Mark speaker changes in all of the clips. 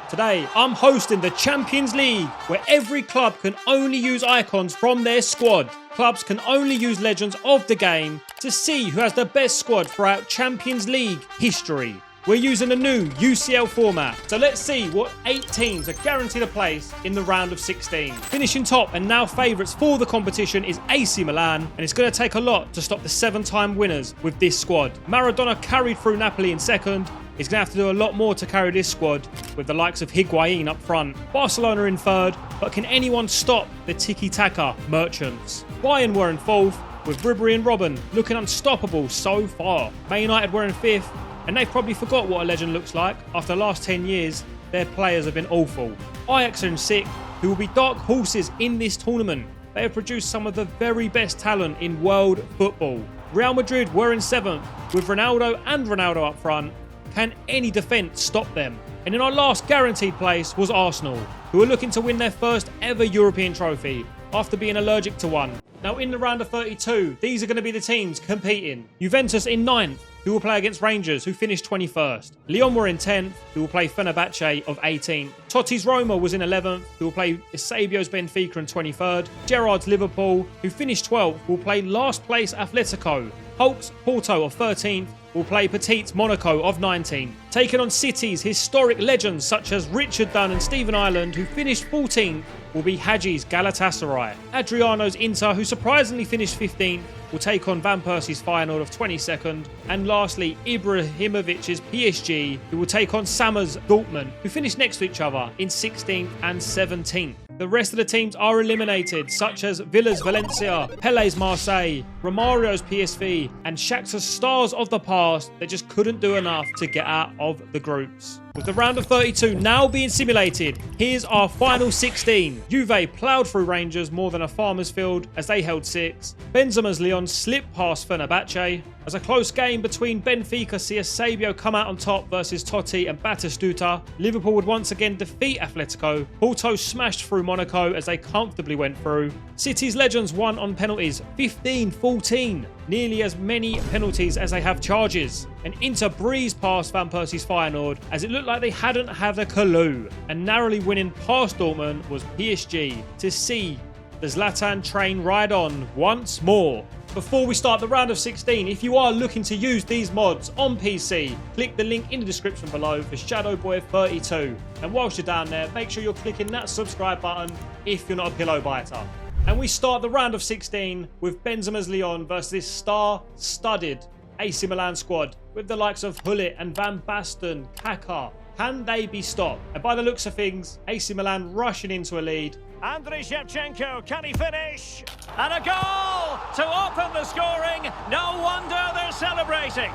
Speaker 1: Today, I'm hosting the Champions League, where every club can only use icons from their squad. Clubs can only use legends of the game to see who has the best squad throughout Champions League history. We're using a new UCL format, so let's see what 8 teams are guaranteed a place in the round of 16. Finishing top and now favourites for the competition is AC Milan, and it's going to take a lot to stop the 7-time winners with this squad. Maradona carried through Napoli in second. He's going to have to do a lot more to carry this squad, with the likes of Higuain up front. Barcelona in third, but can anyone stop the tiki-taka merchants? Bayern were in fourth, with Ribery and Robben looking unstoppable so far. Man United were in fifth, and they've probably forgot what a legend looks like. After the last 10 years, their players have been awful. Ajax are in sixth, who will be dark horses in this tournament. They have produced some of the very best talent in world football. Real Madrid were in seventh, with Ronaldo up front. Can any defence stop them? And in our last guaranteed place was Arsenal, who are looking to win their first ever European trophy after being allergic to one. Now in the round of 32, these are going to be the teams competing. Juventus in 9th, who will play against Rangers, who finished 21st. Lyon were in 10th, who will play Fenerbahce of 18th. Totti's Roma was in 11th, who will play Eusebio's Benfica in 23rd. Gerrard's Liverpool, who finished 12th, will play last place Atletico. Holt's Porto of 13th will play Petit's Monaco of 19th. Taking on City's historic legends such as Richard Dunn and Stephen Ireland, who finished 14th, will be Haji's Galatasaray. Adriano's Inter, who surprisingly finished 15th, will take on Van Persie's Feyenoord of 22nd. And lastly, Ibrahimovic's PSG, who will take on Sammer's Dortmund, who finished next to each other in 16th and 17th. The rest of the teams are eliminated, such as Villa's Valencia, Pele's Marseille, Romario's PSV, and Shakhtar's stars of the past that just couldn't do enough to get out of the groups. With the round of 32 now being simulated, here's our final 16. Juve ploughed through Rangers more than a farmer's field as they held 6. Benzema's Lyon slipped past Fenerbahce. As a close game between Benfica see Eusebio come out on top versus Totti and Batistuta. Liverpool would once again defeat Atletico. Porto smashed through Monaco as they comfortably went through. City's legends won on penalties, 15-14. Nearly as many penalties as they have charges. And Inter breezed past Van Persie's Feyenoord as it looked like they hadn't had a clue. And narrowly winning past Dortmund was PSG to see the Zlatan train ride on once more. Before we start the round of 16, if you are looking to use these mods on PC, click the link in the description below for Shadowboy32. And whilst you're down there, make sure you're clicking that subscribe button if you're not a pillow biter. And we start the round of 16 with Benzema's Lyon versus this star-studded AC Milan squad with the likes of Hullet and Van Basten, Kaká. Can they be stopped? And by the looks of things, AC Milan rushing into a lead.
Speaker 2: Andriy Shevchenko, can he finish? And a goal to open the scoring. No wonder they're celebrating.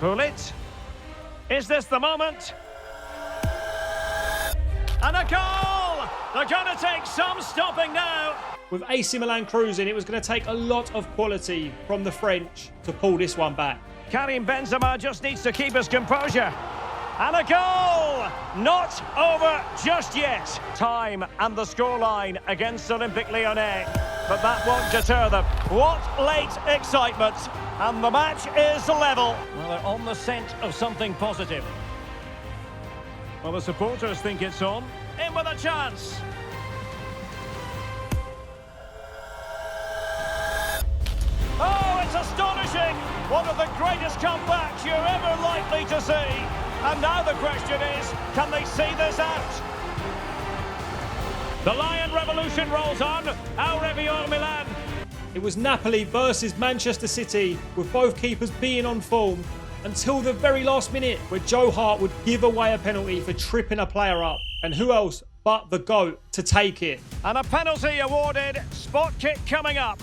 Speaker 2: Hullet, is this the moment? And a goal! They're going to take some stopping now.
Speaker 1: With AC Milan cruising, it was going to take a lot of quality from the French to pull this one back.
Speaker 2: Karim Benzema just needs to keep his composure. And a goal! Not over just yet. Time and the scoreline against Olympique Lyonnais. But that won't deter them. What late excitement. And the match is level. Well, they're on the scent of something positive. Well, the supporters think it's on. In with a chance. Oh, it's astonishing. One of the greatest comebacks you're ever likely to see. And now the question is, can they see this out? The Lion Revolution rolls on. Au revoir, Milan.
Speaker 1: It was Napoli versus Manchester City, with both keepers being on form until the very last minute, where Joe Hart would give away a penalty for tripping a player up. And who else but the GOAT to take it?
Speaker 2: And a penalty awarded. Spot kick coming up.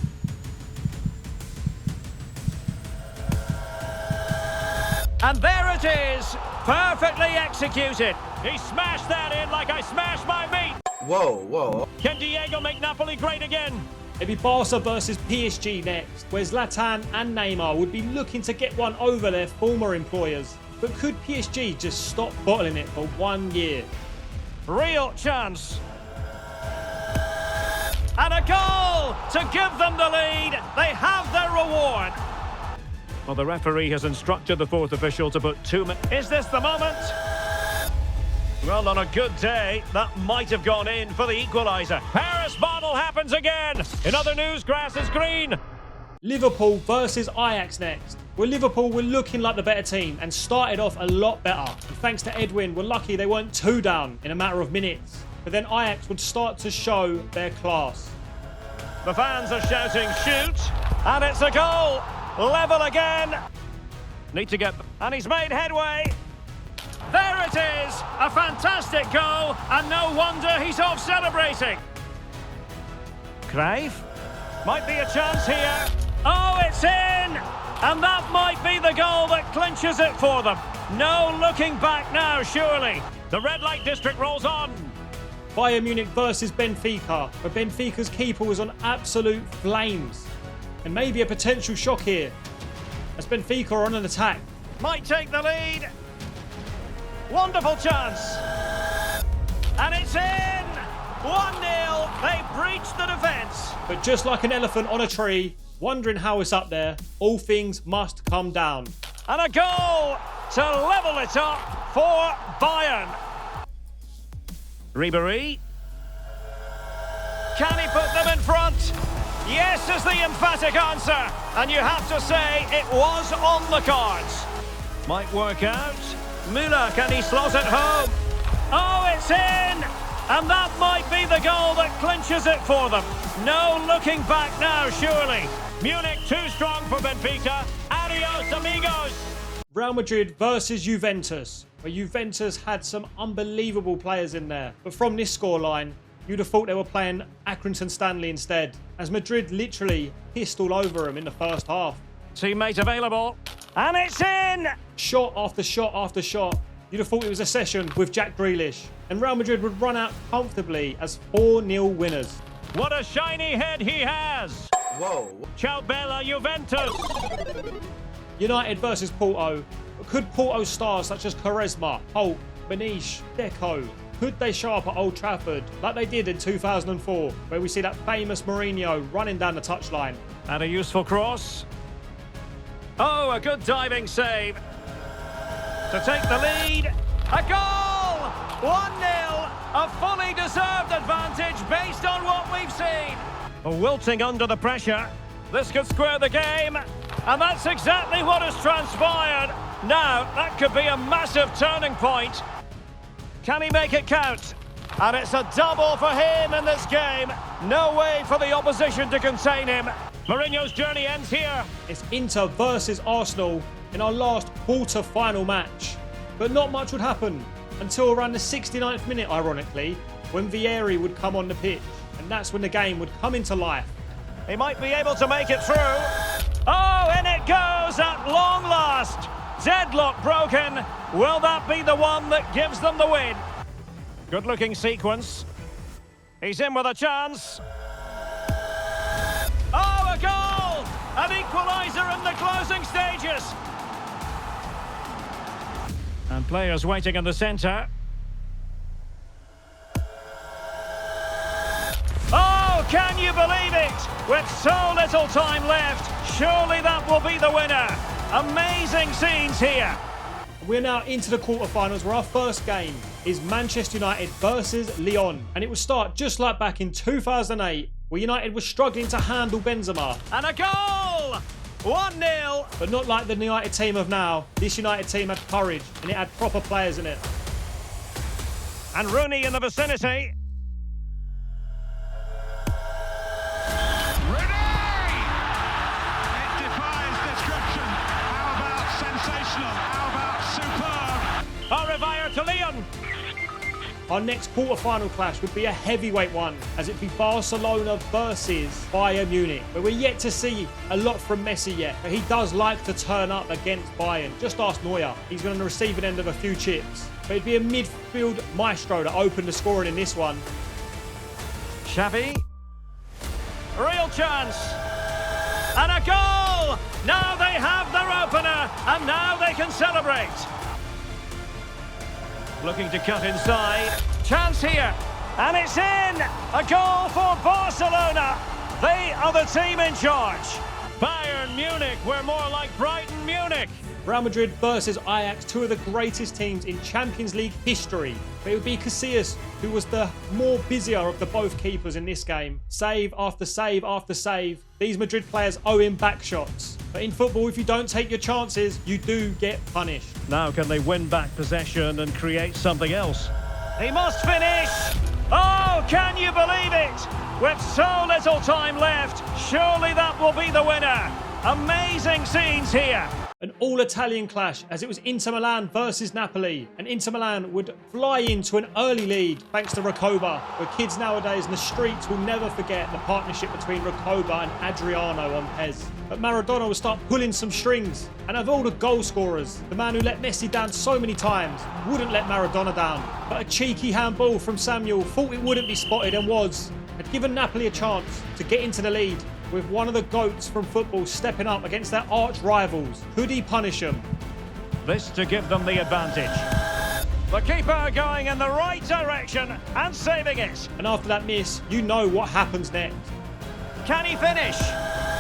Speaker 2: And there it is, perfectly executed. He smashed that in like I smashed my meat.
Speaker 3: Whoa.
Speaker 2: Can Diego make Napoli great again?
Speaker 1: It'd be Barca versus PSG next, where Zlatan and Neymar would be looking to get one over their former employers. But could PSG just stop bottling it for 1 year?
Speaker 2: Real chance. And a goal to give them the lead. They have their reward. Well, the referee has instructed the fourth official to put 2 minutes. Is this the moment? Well, on a good day, that might have gone in for the equaliser. Paris bottle happens again. In other news, grass is green.
Speaker 1: Liverpool versus Ajax next. Well, Liverpool were looking like the better team and started off a lot better. And thanks to Edwin, we're lucky they weren't 2 down in a matter of minutes. But then Ajax would start to show their class.
Speaker 2: The fans are shouting, shoot, and it's a goal. Level again. Need to get, and he's made headway. There it is, a fantastic goal, and no wonder he's off celebrating. Crave, might be a chance here. Oh, it's in, and that might be the goal that clinches it for them. No looking back now, surely. The red light district rolls on.
Speaker 1: Bayern Munich versus Benfica, where Benfica's keeper was on absolute flames. And maybe a potential shock here, as Benfica are on an attack.
Speaker 2: Might take the lead. Wonderful chance. And it's in. 1-0. They breached the defence.
Speaker 1: But just like an elephant on a tree, wondering how it's up there, all things must come down.
Speaker 2: And a goal to level it up for Bayern. Ribéry. Can he put them in front? Yes is the emphatic answer. And you have to say it was on the cards. Might work out. Müller, can he slot it home? Oh, it's in! And that might be the goal that clinches it for them. No looking back now, surely. Munich too strong for Benfica. Adios, amigos.
Speaker 1: Real Madrid versus Juventus, where Juventus had some unbelievable players in there. But from this scoreline, you'd have thought they were playing Accrington Stanley instead, as Madrid literally pissed all over them in the first half.
Speaker 2: Teammate available. And it's in!
Speaker 1: Shot after shot after shot. You'd have thought it was a session with Jack Grealish. And Real Madrid would run out comfortably as 4-0 winners.
Speaker 2: What a shiny head he has!
Speaker 3: Whoa.
Speaker 2: Ciao bella Juventus!
Speaker 1: United versus Porto. Could Porto's stars such as Quaresma, Holt, Benish, Deco, could they show up at Old Trafford like they did in 2004, where we see that famous Mourinho running down the touchline?
Speaker 2: And a useful cross. Oh, a good diving save. To take the lead. A goal! 1-0. A fully deserved advantage based on what we've seen. Wilting under the pressure. This could square the game. And that's exactly what has transpired. Now, that could be a massive turning point. Can he make it count? And it's a double for him in this game. No way for the opposition to contain him. Mourinho's journey ends here.
Speaker 1: It's Inter versus Arsenal in our last quarter-final match. But not much would happen until around the 69th minute, ironically, when Vieri would come on the pitch. And that's when the game would come into life.
Speaker 2: He might be able to make it through. Oh, in it goes at long last. Deadlock broken. Will that be the one that gives them the win? Good-looking sequence. He's in with a chance. Oh, a goal! An equaliser in the closing stages. And players waiting in the centre. Oh, can you believe it? With so little time left, surely that will be the winner. Amazing scenes here.
Speaker 1: We're now into the quarterfinals, where our first game is Manchester United versus Lyon. And it will start just like back in 2008, where United was struggling to handle Benzema.
Speaker 2: And a goal! 1-0.
Speaker 1: But not like the United team of now. This United team had courage, and it had proper players in it.
Speaker 2: And Rooney in the vicinity. To Lyon.
Speaker 1: Our next quarter-final clash would be a heavyweight one, as it'd be Barcelona versus Bayern Munich, where we're yet to see a lot from Messi yet, but he does like to turn up against Bayern. Just ask Neuer. He's going to receive an end of a few chips. But it'd be a midfield maestro to open the scoring in this one.
Speaker 2: Xavi. Real chance. And a goal! Now they have their opener, and now they can celebrate. Looking to cut inside. Chance here. And it's in! A goal for Barcelona. They are the team in charge. Bayern Munich, we're more like Brighton Munich.
Speaker 1: Real Madrid versus Ajax, two of the greatest teams in Champions League history. But it would be Casillas who was the more busier of the both keepers in this game. Save after save after save. These Madrid players owe him back shots. But in football, if you don't take your chances, you do get punished.
Speaker 2: Now can they win back possession and create something else? He must finish! Oh, can you believe it? With so little time left, surely that will be the winner. Amazing scenes here.
Speaker 1: An all-Italian clash as it was Inter Milan versus Napoli, and Inter Milan would fly into an early lead thanks to Recoba, where kids nowadays in the streets will never forget the partnership between Recoba and Adriano on Pez. But Maradona would start pulling some strings, and of all the goal scorers, the man who let Messi down so many times wouldn't let Maradona down. But a cheeky handball from Samuel thought it wouldn't be spotted and was, had given Napoli a chance to get into the lead, with one of the GOATs from football stepping up against their arch rivals. Could he punish them?
Speaker 2: This to give them the advantage. The keeper going in the right direction and saving it.
Speaker 1: And after that miss, you know what happens next.
Speaker 2: Can he finish?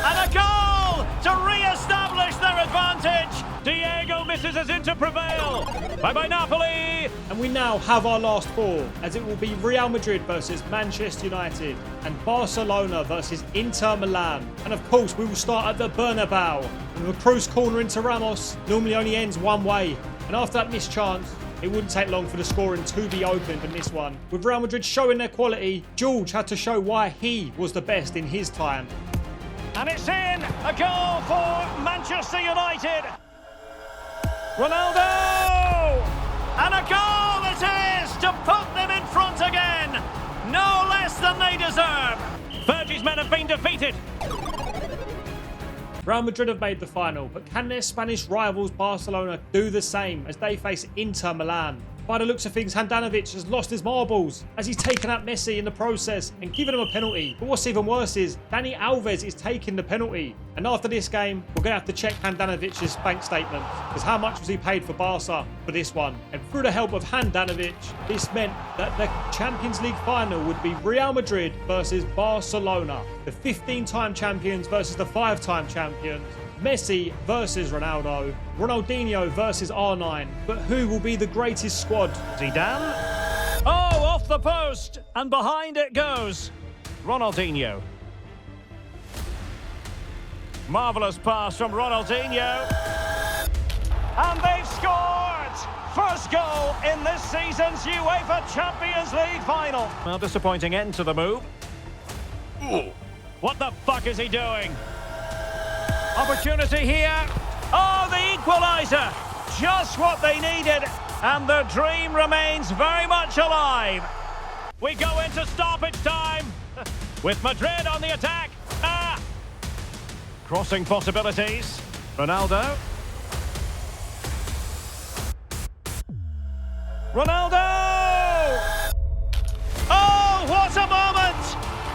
Speaker 2: And a goal to re-establish their advantage. Diego misses as Inter prevail. Bye-bye Napoli.
Speaker 1: And we now have our last four, as it will be Real Madrid versus Manchester United and Barcelona versus Inter Milan. And of course, we will start at the Bernabeu. And the Cruz corner into Ramos normally only ends one way. And after that missed chance, it wouldn't take long for the scoring to be opened in this one. With Real Madrid showing their quality, George had to show why he was the best in his time.
Speaker 2: And it's in! A goal for Manchester United! Ronaldo! And a goal it is to put them in front again! No less than they deserve! Fergie's men have been defeated!
Speaker 1: Real Madrid have made the final, but can their Spanish rivals Barcelona do the same as they face Inter Milan? By the looks of things, Handanovic has lost his marbles as he's taken out Messi in the process and given him a penalty. But what's even worse is Dani Alves is taking the penalty. And after this game, we're going to have to check Handanovic's bank statement, because how much was he paid for Barca for this one? And through the help of Handanovic, this meant that the Champions League final would be Real Madrid versus Barcelona, the 15-time champions versus the 5-time champions. Messi versus Ronaldo, Ronaldinho versus R9. But who will be the greatest squad?
Speaker 2: Zidane? Oh, off the post! And behind it goes Ronaldinho. Marvellous pass from Ronaldinho. And they've scored! First goal in this season's UEFA Champions League final. Well, disappointing end to the move. Ooh. What the fuck is he doing? Opportunity here. Oh, the equaliser. Just what they needed. And the dream remains very much alive. We go into stoppage time with Madrid on the attack. Crossing possibilities. Ronaldo. Ronaldo! Oh, what a moment!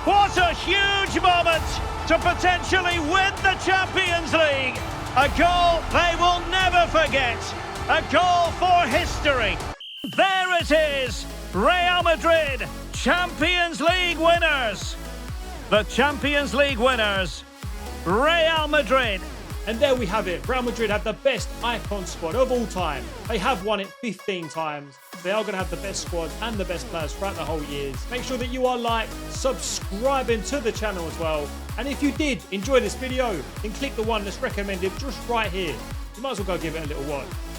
Speaker 2: What a huge moment to potentially win the Champions League. A goal they will never forget. A goal for history. There it is. Real Madrid, Champions League winners. The Champions League winners, Real Madrid.
Speaker 1: And there we have it. Real Madrid have the best icon squad of all time. They have won it 15 times. They are going to have the best squad and the best players throughout the whole years. Make sure that you are subscribing to the channel as well. And if you did enjoy this video, then click the one that's recommended just right here. You might as well go give it a little watch.